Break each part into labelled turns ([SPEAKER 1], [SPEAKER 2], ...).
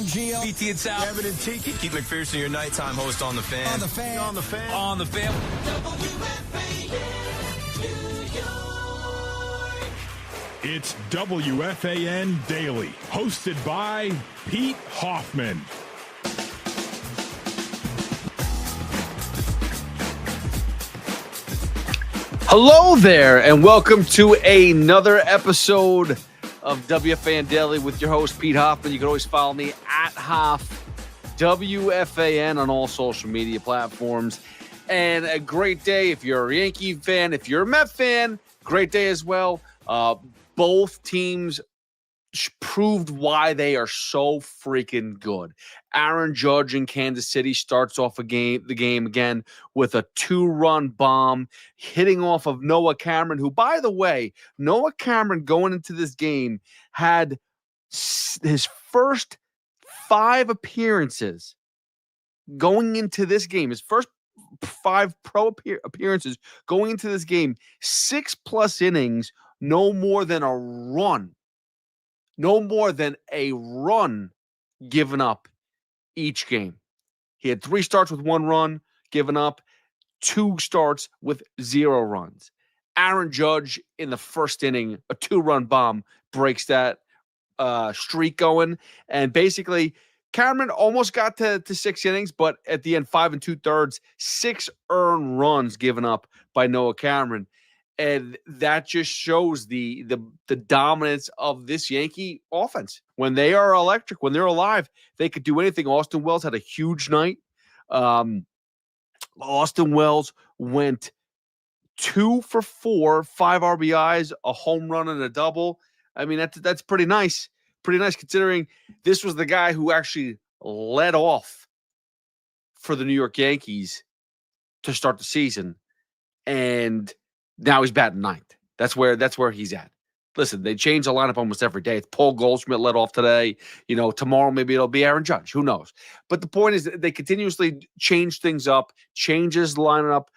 [SPEAKER 1] and Gio.
[SPEAKER 2] BT and Sal.
[SPEAKER 3] Kevin and Tiki.
[SPEAKER 4] Keith McPherson, your nighttime host on The Fan.
[SPEAKER 1] On the fan.
[SPEAKER 3] On the fan.
[SPEAKER 2] On the fan.
[SPEAKER 5] It's WFAN Daily, hosted by Pete Hoffman.
[SPEAKER 6] Hello there, and welcome to another episode of WFAN Daily with your host, Pete Hoffman. You can always follow me at Hoff, WFAN on all social media platforms. And a great day if you're a Yankee fan. If you're a Met fan, great day as well. Both teams proved why they are so freaking good. Aaron Judge in Kansas City starts off the game again with a 2-run bomb, hitting off of Noah Cameron, who, by the way, Noah Cameron going into this game had his first 5 appearances going into this game. His first 5 pro appearances going into this game, 6+ innings, no more than a run. No more than a run given up each game. He had 3 starts with 1 run given up, 2 starts with 0 runs. Aaron Judge in the first inning, a 2-run bomb breaks that streak going. And basically, Cameron almost got to 6 innings, but at the end, 5 2/3, 6 earned runs given up by Noah Cameron. And that just shows the dominance of this Yankee offense. When they are electric, when they're alive, they could do anything. Austin Wells had a huge night. Austin Wells went 2 for 4, 5 RBIs, a home run and a double. I mean, that's pretty nice. Pretty nice considering this was the guy who actually led off for the New York Yankees to start the season. And now he's batting 9th. That's where he's at. Listen, they change the lineup almost every day. It's Paul Goldschmidt led off today. You know, tomorrow maybe it'll be Aaron Judge. Who knows? But the point is that they continuously change things up, changes the lineup,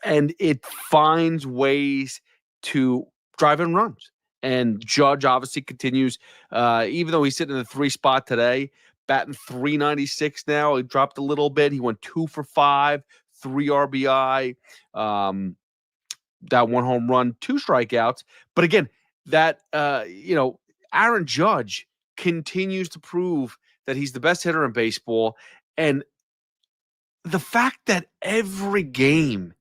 [SPEAKER 6] and it finds ways to drive in runs. And Judge obviously continues, even though he's sitting in the 3 spot today, batting .396 now. He dropped a little bit. He went 2 for 5, 3 RBI. That 1 home run, 2 strikeouts. But again, that, Aaron Judge continues to prove that he's the best hitter in baseball. And the fact that every game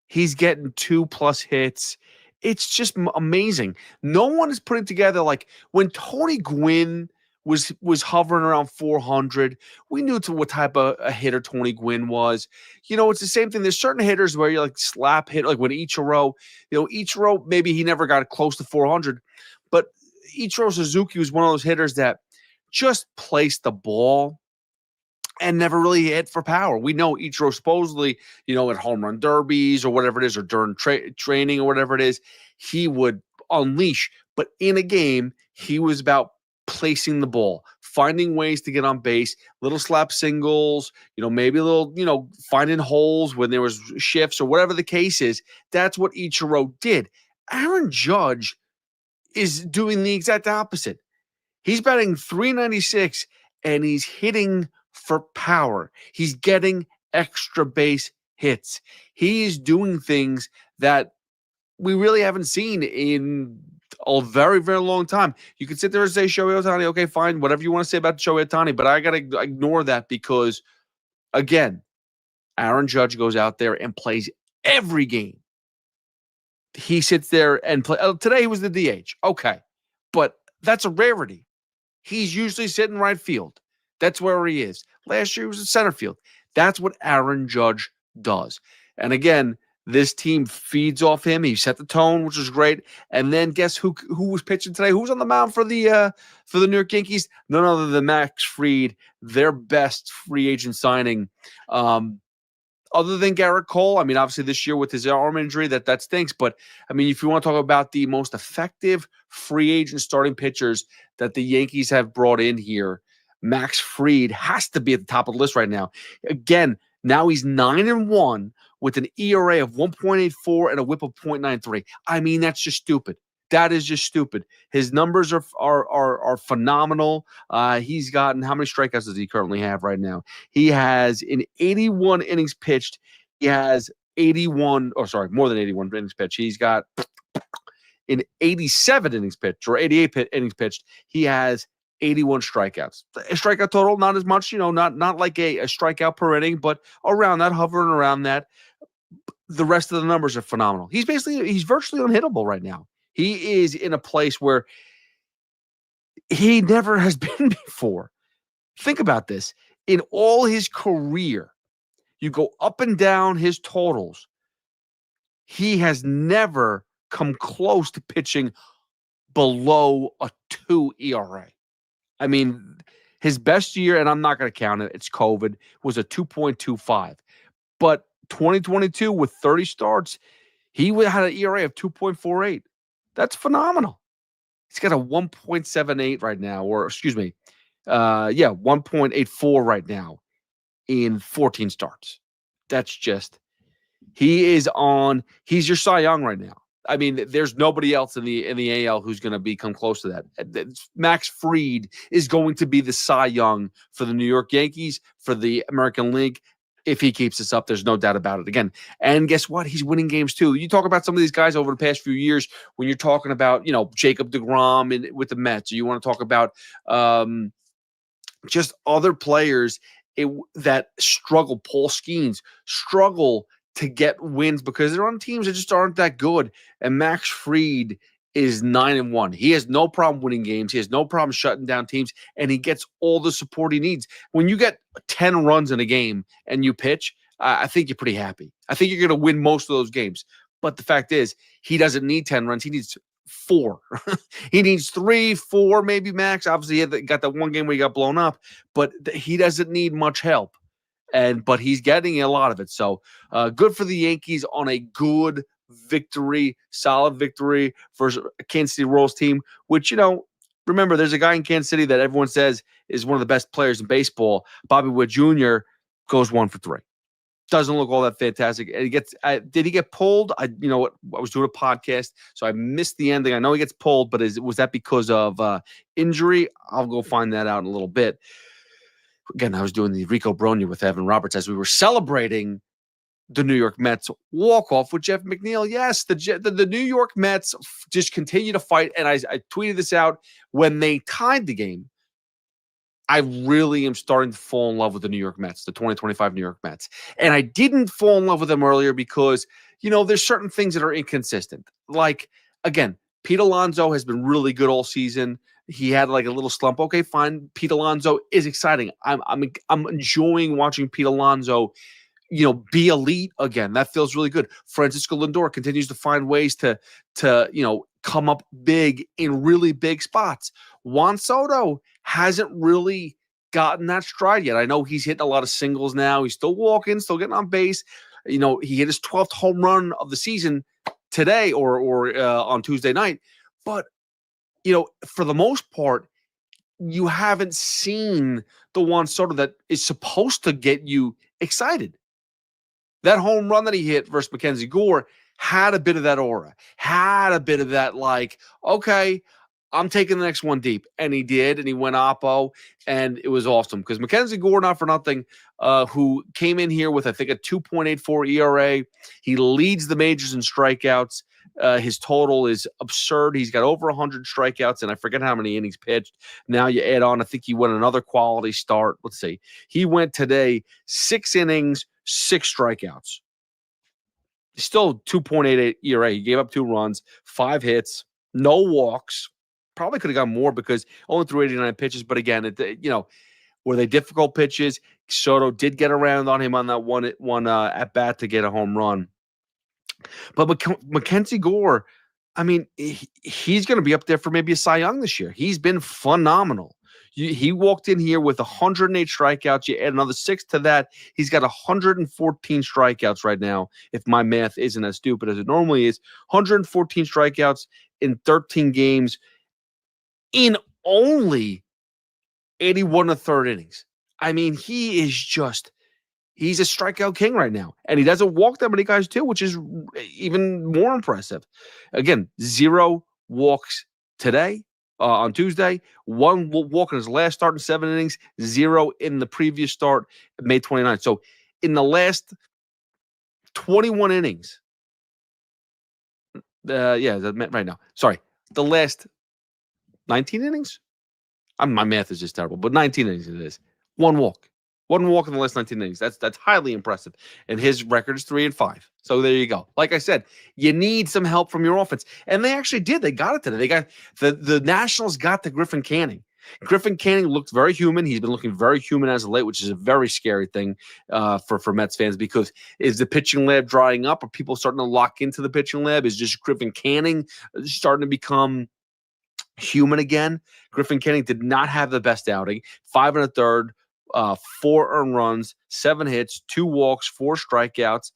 [SPEAKER 6] he's getting 2+ hits, it's just amazing. No one is putting together, like when Tony Gwynn was hovering around 400. We knew what type of a hitter Tony Gwynn was. You know, it's the same thing. There's certain hitters where you're like slap hit, like when Ichiro, Ichiro, maybe he never got close to 400, but Ichiro Suzuki was one of those hitters that just placed the ball and never really hit for power. We know Ichiro supposedly, at home run derbies or whatever it is, or during training or whatever it is, he would unleash. But in a game, he was about placing the ball, finding ways to get on base, little slap singles, maybe a little, finding holes when there was shifts or whatever the case is. That's what Ichiro did. Aaron Judge is doing the exact opposite. He's batting .396 and he's hitting for power. He's getting extra base hits. He is doing things that we really haven't seen in a very, very long time. You can sit there and say Shohei Ohtani, okay, fine, whatever you want to say about Shohei Ohtani, but I got to ignore that because, again, Aaron Judge goes out there and plays every game. He sits there and play. Today he was the DH. Okay, but that's a rarity. He's usually sitting right field. That's where he is. Last year he was in center field. That's what Aaron Judge does. And again, this team feeds off him. He set the tone, which was great. And then guess who was pitching today? Who's on the mound for the New York Yankees? None other than Max Fried, their best free agent signing. Other than Garrett Cole, I mean, obviously this year with his arm injury, that stinks. But, I mean, if you want to talk about the most effective free agent starting pitchers that the Yankees have brought in here, Max Fried has to be at the top of the list right now. Again, now he's 9-1 with an ERA of 1.84 and a WHIP of .93. I mean, that's just stupid. That is just stupid. His numbers are phenomenal. He's gotten, how many strikeouts does he currently have right now? He has, in 81 innings pitched, he has 81, or sorry, more than 81 innings pitched. He's got, in 87 innings pitched, or 88 innings pitched, he has 81 strikeouts. A strikeout total, not as much, not like a strikeout per inning, but around that, hovering around that. The rest of the numbers are phenomenal. He's virtually unhittable right now. He is in a place where he never has been before. Think about this. In all his career, you go up and down his totals, he has never come close to pitching below a 2 ERA. I mean, his best year, and I'm not going to count it, it's COVID, was a 2.25. But 2022, with 30 starts, he had an ERA of 2.48. That's phenomenal. He's got a 1.78 right now, or excuse me, 1.84 right now in 14 starts. That's just, he's your Cy Young right now. I mean, there's nobody else in the AL who's going to come close to that. Max Fried is going to be the Cy Young for the New York Yankees, for the American League. If he keeps this up, there's no doubt about it again. And guess what? He's winning games too. You talk about some of these guys over the past few years when you're talking about, Jacob deGrom with the Mets, or you want to talk about just other players that struggle. Paul Skeens struggle to get wins because they're on teams that just aren't that good. And Max Fried is 9-1. He has no problem winning games. He has no problem shutting down teams, and he gets all the support he needs. When you get 10 runs in a game and you pitch, I think you're pretty happy. I think you're going to win most of those games. But the fact is, he doesn't need 10 runs. He needs 4. He needs 3, 4, maybe max. Obviously, he got that one game where he got blown up, but he doesn't need much help. But he's getting a lot of it. So good for the Yankees on a good victory, solid victory versus a Kansas City Royals team, which, remember, there's a guy in Kansas City that everyone says is one of the best players in baseball. Bobby Witt Jr. goes 1 for 3. Doesn't look all that fantastic. And did he get pulled? I was doing a podcast, so I missed the ending. I know he gets pulled, but was that because of injury? I'll go find that out in a little bit. Again, I was doing the Rico Bronya with Evan Roberts as we were celebrating the New York Mets walk-off with Jeff McNeil. Yes, the New York Mets just continue to fight, and I tweeted this out when they tied the game. I really am starting to fall in love with the New York Mets, the 2025 New York Mets. And I didn't fall in love with them earlier because, there's certain things that are inconsistent. Like, again, Pete Alonso has been really good all season. He had like a little slump. Okay, fine. Pete Alonso is exciting. I'm enjoying watching Pete Alonso, be elite again. That feels really good. Francisco Lindor continues to find ways to come up big in really big spots. Juan Soto hasn't really gotten that stride yet. I know he's hitting a lot of singles now. He's still walking, still getting on base. He hit his 12th home run of the season today or on Tuesday night. But for the most part, you haven't seen the Juan Soto that is supposed to get you excited. That home run that he hit versus Mackenzie Gore had a bit of that aura, had a bit of that like, okay, I'm taking the next one deep. And he did, and he went oppo, and it was awesome. Because Mackenzie Gore, not for nothing, who came in here with, I think, a 2.84 ERA. He leads the majors in strikeouts. His total is absurd. He's got over 100 strikeouts, and I forget how many innings pitched. Now you add on, I think he went another quality start. Let's see. He went today 6 innings, 6 strikeouts. Still 2.88 ERA. He gave up 2 runs, 5 hits, no walks. Probably could have got more because only threw 89 pitches. But again, were they difficult pitches? Soto did get around on him on that one at bat to get a home run. But Mackenzie Gore, I mean, he's going to be up there for maybe a Cy Young this year. He's been phenomenal. He walked in here with 108 strikeouts. You add another 6 to that. He's got 114 strikeouts right now, if my math isn't as stupid as it normally is. 114 strikeouts in 13 games in only 81 1/3 innings. I mean, he's a strikeout king right now. And he doesn't walk that many guys too, which is even more impressive. Again, 0 walks today on Tuesday, 1 walk in his last start in 7 innings, 0 in the previous start, May 29th. So in the last 21 innings, right now. Sorry, the last 19 innings? My math is just terrible, but 19 innings it is. 1 walk. 1 walk in the last 19 innings. That's highly impressive. And his record is 3-5. So there you go. Like I said, you need some help from your offense. And they actually did. They got it today. They got the Nationals got to Griffin Canning. Griffin Canning looked very human. He's been looking very human as of late, which is a very scary thing for Mets fans, because is the pitching lab drying up? Are people starting to lock into the pitching lab? Is just Griffin Canning starting to become human again? Griffin Canning did not have the best outing. 5 1/3, 4 earned runs, 7 hits, 2 walks, 4 strikeouts.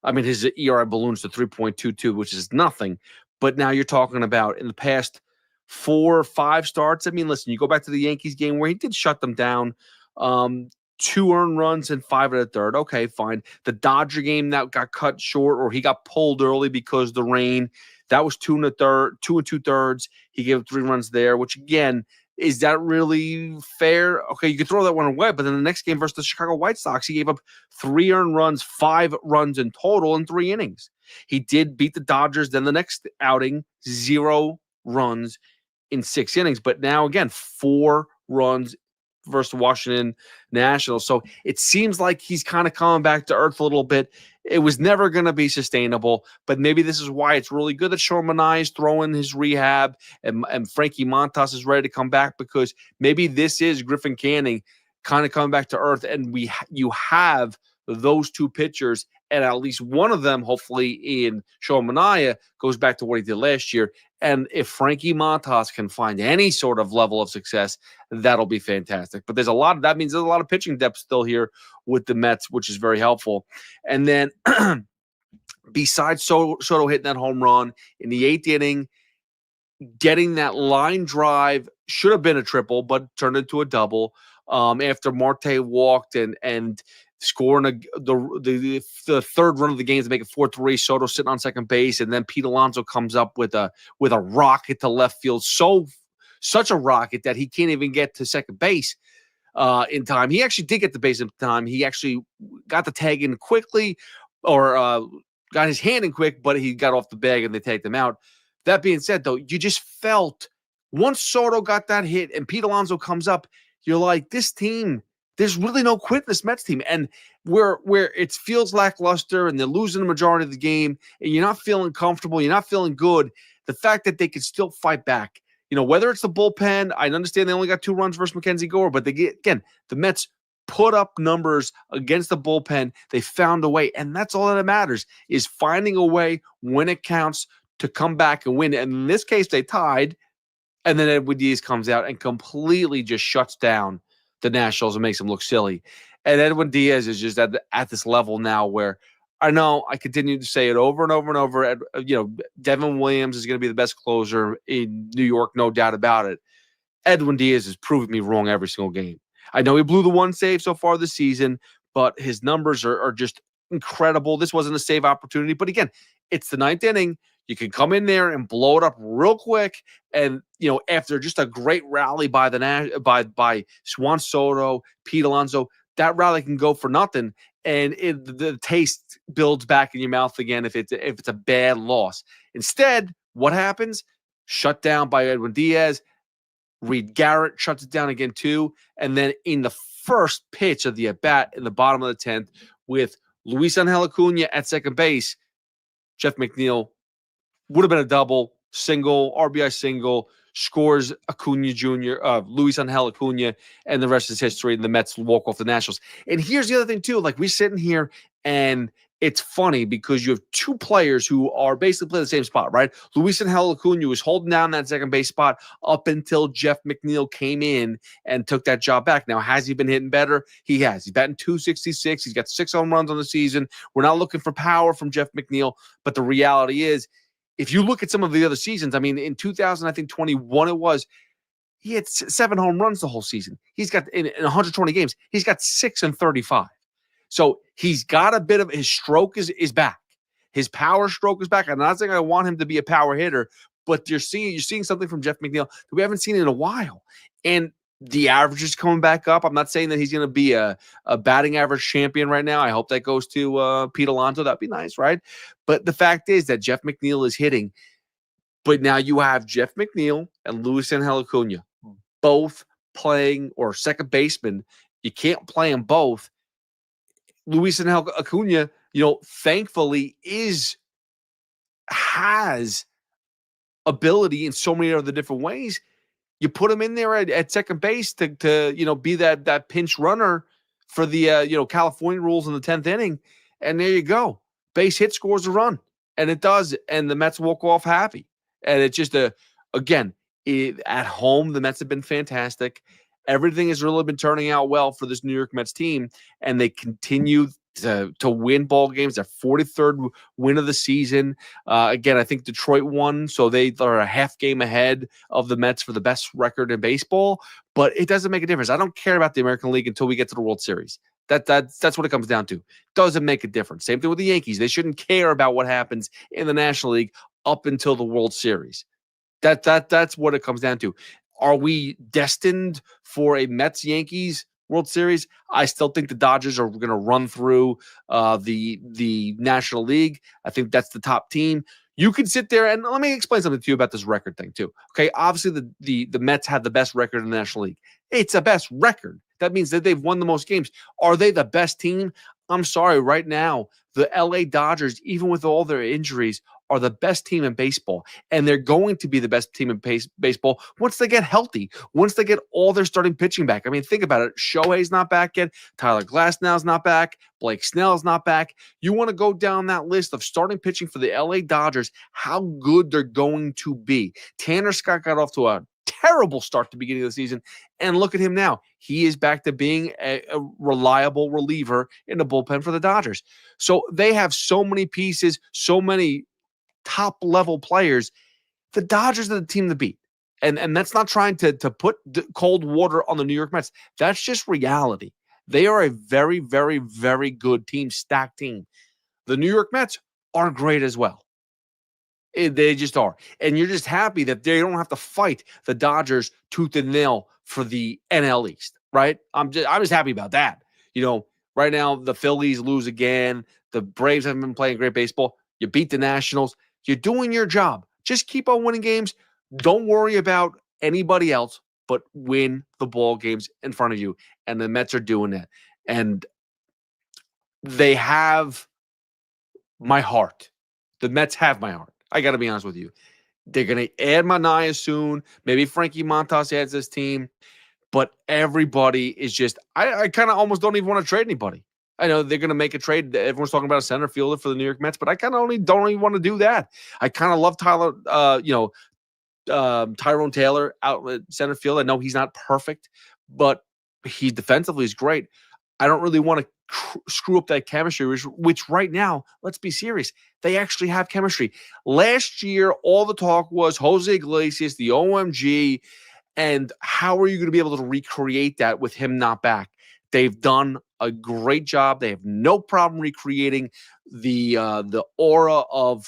[SPEAKER 6] I mean, his ERA balloons to 3.22, which is nothing. But now you're talking about in the past 4 or 5 starts. I mean, listen, you go back to the Yankees game where he did shut them down. 2 earned runs and 5 1/3. Okay, fine. The Dodger game that got cut short, or he got pulled early because of the rain. That was 2 2/3. He gave up 3 runs there, which again, is that really fair? Okay, you could throw that one away, but then the next game versus the Chicago White Sox, he gave up 3 earned runs, 5 runs in total in 3 innings. He did beat the Dodgers. Then the next outing, 0 runs in 6 innings. But now again, 4 runs versus the Washington Nationals. So it seems like he's kind of coming back to earth a little bit. It was never going to be sustainable, but maybe this is why it's really good that Sean Manaea is throwing his rehab and Frankie Montas is ready to come back, because maybe this is Griffin Canning kind of coming back to earth, and you have those 2 pitchers, and at least one of them, hopefully in Sean Manaea, goes back to what he did last year. And if Frankie Montas can find any sort of level of success, that'll be fantastic. But that means there's a lot of pitching depth still here with the Mets, which is very helpful. And then besides Soto hitting that home run in the 8th inning, getting that line drive, should have been a triple, but turned into a double after Marte walked and scoring the 3rd run of the game to make it 4-3. Soto sitting on second base, and then Pete Alonso comes up with a rocket to left field. Such a rocket that he can't even get to second base in time. He actually did get the base in time. He actually got the tag in quickly, or got his hand in quick, but he got off the bag and they tagged him out. That being said, though, you just felt once Soto got that hit and Pete Alonso comes up, you're like, this team, there's really no quit in this Mets team. And where it feels lackluster and they're losing the majority of the game and you're not feeling comfortable, you're not feeling good, the fact that they can still fight back, whether it's the bullpen, I understand they only got 2 runs versus Mackenzie Gore, but the Mets put up numbers against the bullpen. They found a way, and that's all that matters, is finding a way when it counts to come back and win. And in this case, they tied, and then Edwin Diaz comes out and completely just shuts down the Nationals and makes them look silly. And Edwin Diaz is just at this level now where I know I continue to say it over and over and over. Devin Williams is going to be the best closer in New York, no doubt about it. Edwin Diaz has proven me wrong every single game. I know he blew the 1 save so far this season, but his numbers are just incredible. This wasn't a save opportunity, but again, it's the 9th inning. You can come in there and blow it up real quick, and after just a great rally by by Juan Soto, Pete Alonso, that rally can go for nothing, and the taste builds back in your mouth again if it's a bad loss. Instead, what happens? Shut down by Edwin Diaz. Reed Garrett shuts it down again too, and then in the first pitch of the at-bat in the bottom of the 10th with Luis Angel Acuna at second base, Jeff McNeil would have been a double, single, RBI single, scores Acuna Jr., Luis Angel Acuna, and the rest is history, and the Mets walk off the Nationals. And here's the other thing too, like we're sitting here and it's funny because you have 2 players who are basically playing the same spot, right? Luis Angel Acuna was holding down that second base spot up until Jeff McNeil came in and took that job back. Now, has he been hitting better? He has. He's batting .266. He's got 6 home runs on the season. We're not looking for power from Jeff McNeil, but the reality is, if you look at some of the other seasons, I mean, in 2021 it was, he had 7 home runs the whole season. He's got, in 120 games, he's got 6 and 35. So he's got a bit of, his stroke is back. His power stroke is back. I'm not saying I want him to be a power hitter, but you're seeing something from Jeff McNeil that we haven't seen in a while. And the average is coming back up. I'm not saying that he's going to be a batting average champion right now. I hope that goes to Pete Alonso. That'd be nice, right? But the fact is that Jeff McNeil is hitting. But now you have Jeff McNeil and Luisangel Acuna both playing, or second baseman. You can't play them both. Luisangel Acuna, thankfully has ability in so many other different ways. You put him in there at second base to be that pinch runner for the California rules in the 10th inning, and there you go. Base hit scores a run, and it does, and the Mets walk off happy. And it's just at home, the Mets have been fantastic. Everything has really been turning out well for this New York Mets team, and they continue to win ball games. Their 43rd win of the season. Again, I think Detroit won, so they are a half game ahead of the Mets for the best record in baseball. But it doesn't make a difference. I don't care about the American League until we get to the World Series. That's what it comes down to. Doesn't make a difference. Same thing with the Yankees. They shouldn't care about what happens in the National League up until the World Series. That's what it comes down to. Are we destined for a Mets-Yankees World Series? I still think the Dodgers are going to run through the National League. I think that's the top team. You can sit there and let me explain something to you about this record thing too. Okay, obviously the Mets have the best record in the National League. It's a best record. That means that they've won the most games. Are they the best team? I'm sorry, right now, the LA Dodgers, even with all their injuries, are the best team in baseball. And they're going to be the best team in baseball once they get healthy, once they get all their starting pitching back. I mean, think about it. Shohei's not back yet. Tyler Glasnow's not back. Blake Snell's not back. You want to go down that list of starting pitching for the LA Dodgers, how good they're going to be. Tanner Scott got off to a terrible start at the beginning of the season, and look at him now. He is back to being a reliable reliever in the bullpen for the Dodgers. So they have so many pieces, so many top-level players. The Dodgers are the team to beat. And that's not trying to put cold water on the New York Mets. That's just reality. They are a very, very, very good team, stacked team. The New York Mets are great as well. They just are. And you're just happy that they don't have to fight the Dodgers tooth and nail for the NL East, right? I'm just happy about that. Right now the Phillies lose again. The Braves haven't been playing great baseball. You beat the Nationals. You're doing your job. Just keep on winning games. Don't worry about anybody else, but win the ball games in front of you. And the Mets are doing that. And they have my heart. The Mets have my heart. I got to be honest with you. They're going to add Manaea soon. Maybe Frankie Montas adds this team. But everybody is just – I kind of almost don't even want to trade anybody. I know they're going to make a trade. Everyone's talking about a center fielder for the New York Mets, but I kind of don't even want to do that. I kind of love Tyrone Taylor out at center field. I know he's not perfect, but he defensively is great. I don't really want to screw up that chemistry, which right now, let's be serious, they actually have chemistry. Last year, all the talk was Jose Iglesias, the OMG, and how are you going to be able to recreate that with him not back? They've done a great job. They have no problem recreating the aura of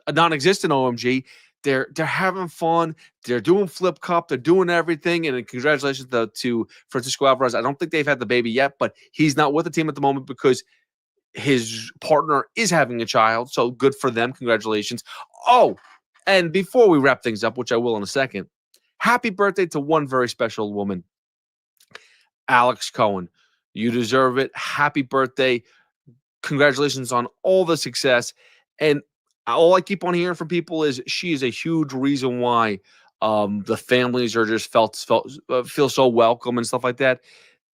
[SPEAKER 6] a non-existent OMG. They're having fun. They're doing Flip Cup. They're doing everything. And congratulations to Francisco Alvarez. I don't think they've had the baby yet, but he's not with the team at the moment because his partner is having a child. So good for them. Congratulations. Oh, and before we wrap things up, which I will in a second, happy birthday to one very special woman, Alex Cohen. You deserve it. Happy birthday. Congratulations on all the success. And all I keep on hearing from people is she is a huge reason why the families are just feel so welcome and stuff like that.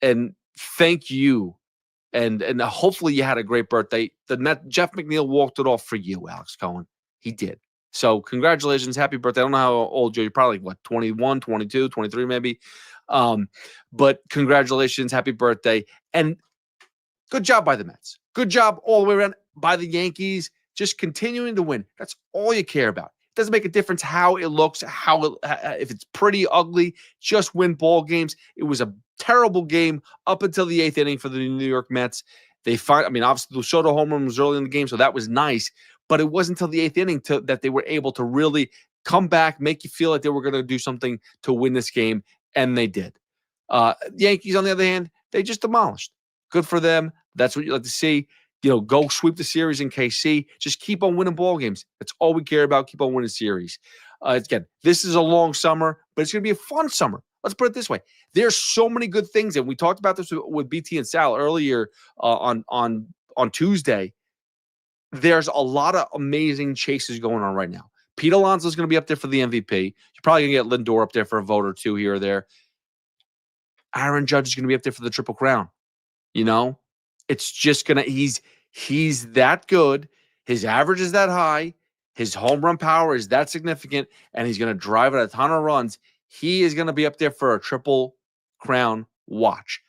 [SPEAKER 6] And thank you. And hopefully you had a great birthday. Jeff McNeil walked it off for you, Alex Cohen. He did. So congratulations. Happy birthday. I don't know how old you're. You're probably, 21, 22, 23 maybe. But congratulations. Happy birthday. And good job by the Mets. Good job all the way around by the Yankees. Just continuing to win. That's all you care about. It doesn't make a difference how it looks, if it's pretty, ugly. Just win ball games. It was a terrible game up until the 8th inning for the New York Mets. Obviously, the Soto home run was early in the game, so that was nice. But it wasn't until the 8th inning that they were able to really come back, make you feel like they were going to do something to win this game, and they did. Yankees, on the other hand, they just demolished. Good for them. That's what you like to see. Go sweep the series in KC. Just keep on winning ball games. That's all we care about. Keep on winning series. Again, this is a long summer, but it's going to be a fun summer. Let's put it this way. There's so many good things, and we talked about this with BT and Sal earlier on Tuesday. There's a lot of amazing chases going on right now. Pete Alonso is going to be up there for the MVP. You're probably going to get Lindor up there for a vote or two here or there. Aaron Judge is going to be up there for the Triple Crown. It's just going to he's that good. His average is that high. His home run power is that significant, and he's going to drive a ton of runs. He is going to be up there for a Triple Crown watch.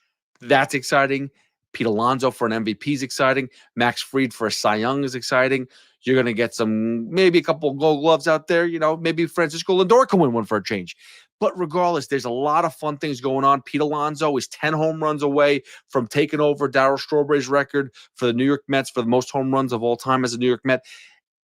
[SPEAKER 6] That's exciting. Pete Alonso for an MVP is exciting. Max Fried for a Cy Young is exciting. You're going to get maybe a couple of Gold Gloves out there. Maybe Francisco Lindor can win one for a change. But regardless, there's a lot of fun things going on. Pete Alonso is 10 home runs away from taking over Darryl Strawberry's record for the New York Mets for the most home runs of all time as a New York Met.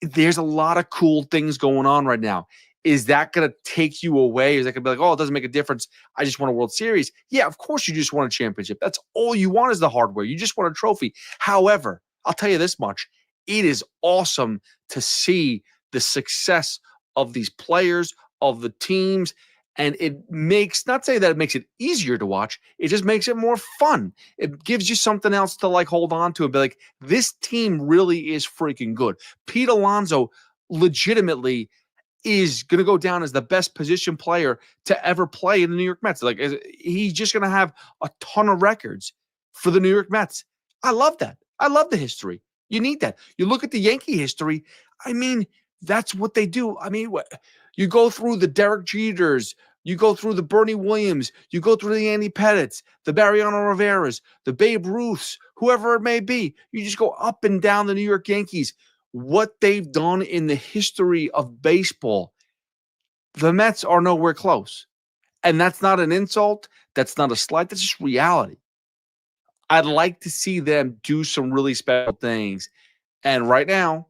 [SPEAKER 6] There's a lot of cool things going on right now. Is that going to take you away? Is that going to be like, oh, it doesn't make a difference. I just won a World Series. Yeah, of course you just won a championship. That's all you want is the hardware. You just want a trophy. However, I'll tell you this much. It is awesome to see the success of these players, of the teams, and it makes, not say that it makes it easier to watch, it just makes it more fun. It gives you something else to hold on to and be like, this team really is freaking good. Pete Alonso legitimately is going to go down as the best position player to ever play in the New York Mets. He's just going to have a ton of records for the New York Mets. I love that. I love the history. You need that. You look at the Yankee history. That's what they do. You go through the Derek Jeters, you go through the Bernie Williams, you go through the Andy Pettitts, the Mariano Rivera's, the Babe Ruths, whoever it may be. You just go up and down the New York Yankees. What they've done in the history of baseball, the Mets are nowhere close. And that's not an insult. That's not a slight. That's just reality. I'd like to see them do some really special things. And right now,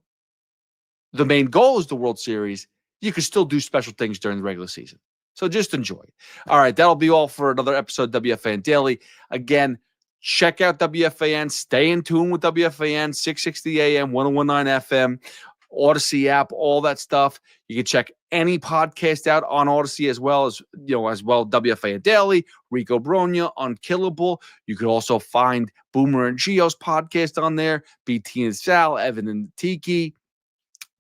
[SPEAKER 6] the main goal is the World Series. You can still do special things during the regular season. So just enjoy. All right, that'll be all for another episode of WFAN Daily. Again, check out WFAN. Stay in tune with WFAN, 660 AM, 1019 FM, Odyssey app, all that stuff. You can check any podcast out on Odyssey as well, WFAN Daily, Rico Bronya, Unkillable. You could also find Boomer and Gio's podcast on there, BT and Sal, Evan and Tiki,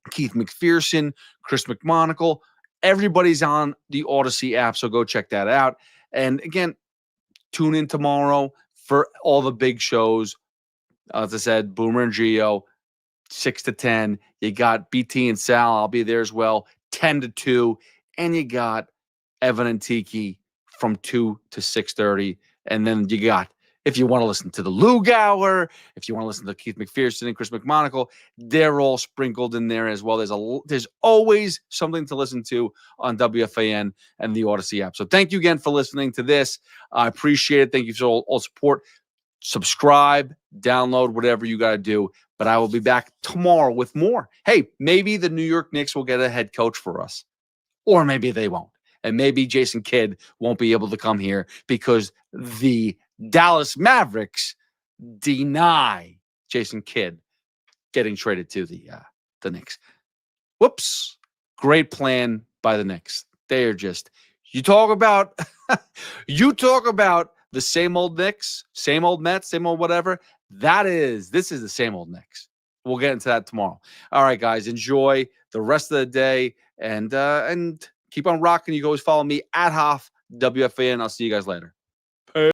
[SPEAKER 6] Keith McPherson, Chris McMonagle. Everybody's on the Odyssey app, so go check that out. And again, tune in tomorrow for all the big shows. As I said, Boomer and Gio, 6 to 10. You got BT and Sal. I'll be there as well, 10 to 2. And you got Evan and Tiki from 2 to 6:30. And then you got, if you want to listen to the Lou Gower, if you want to listen to Keith McPherson and Chris McMonagle, they're all sprinkled in there as well. There's always something to listen to on WFAN and the Odyssey app. So thank you again for listening to this. I appreciate it. Thank you for all support. Subscribe, download, whatever you got to do. But I will be back tomorrow with more. Hey, maybe the New York Knicks will get a head coach for us. Or maybe they won't. And maybe Jason Kidd won't be able to come here because the Dallas Mavericks deny Jason Kidd getting traded to the Knicks. Whoops. Great plan by the Knicks. They're just, you talk about the same old Knicks, same old Mets, same old whatever. This is the same old Knicks. We'll get into that tomorrow. All right, guys, enjoy the rest of the day and keep on rocking. You can always follow me at Hoff WFAN. I'll see you guys later.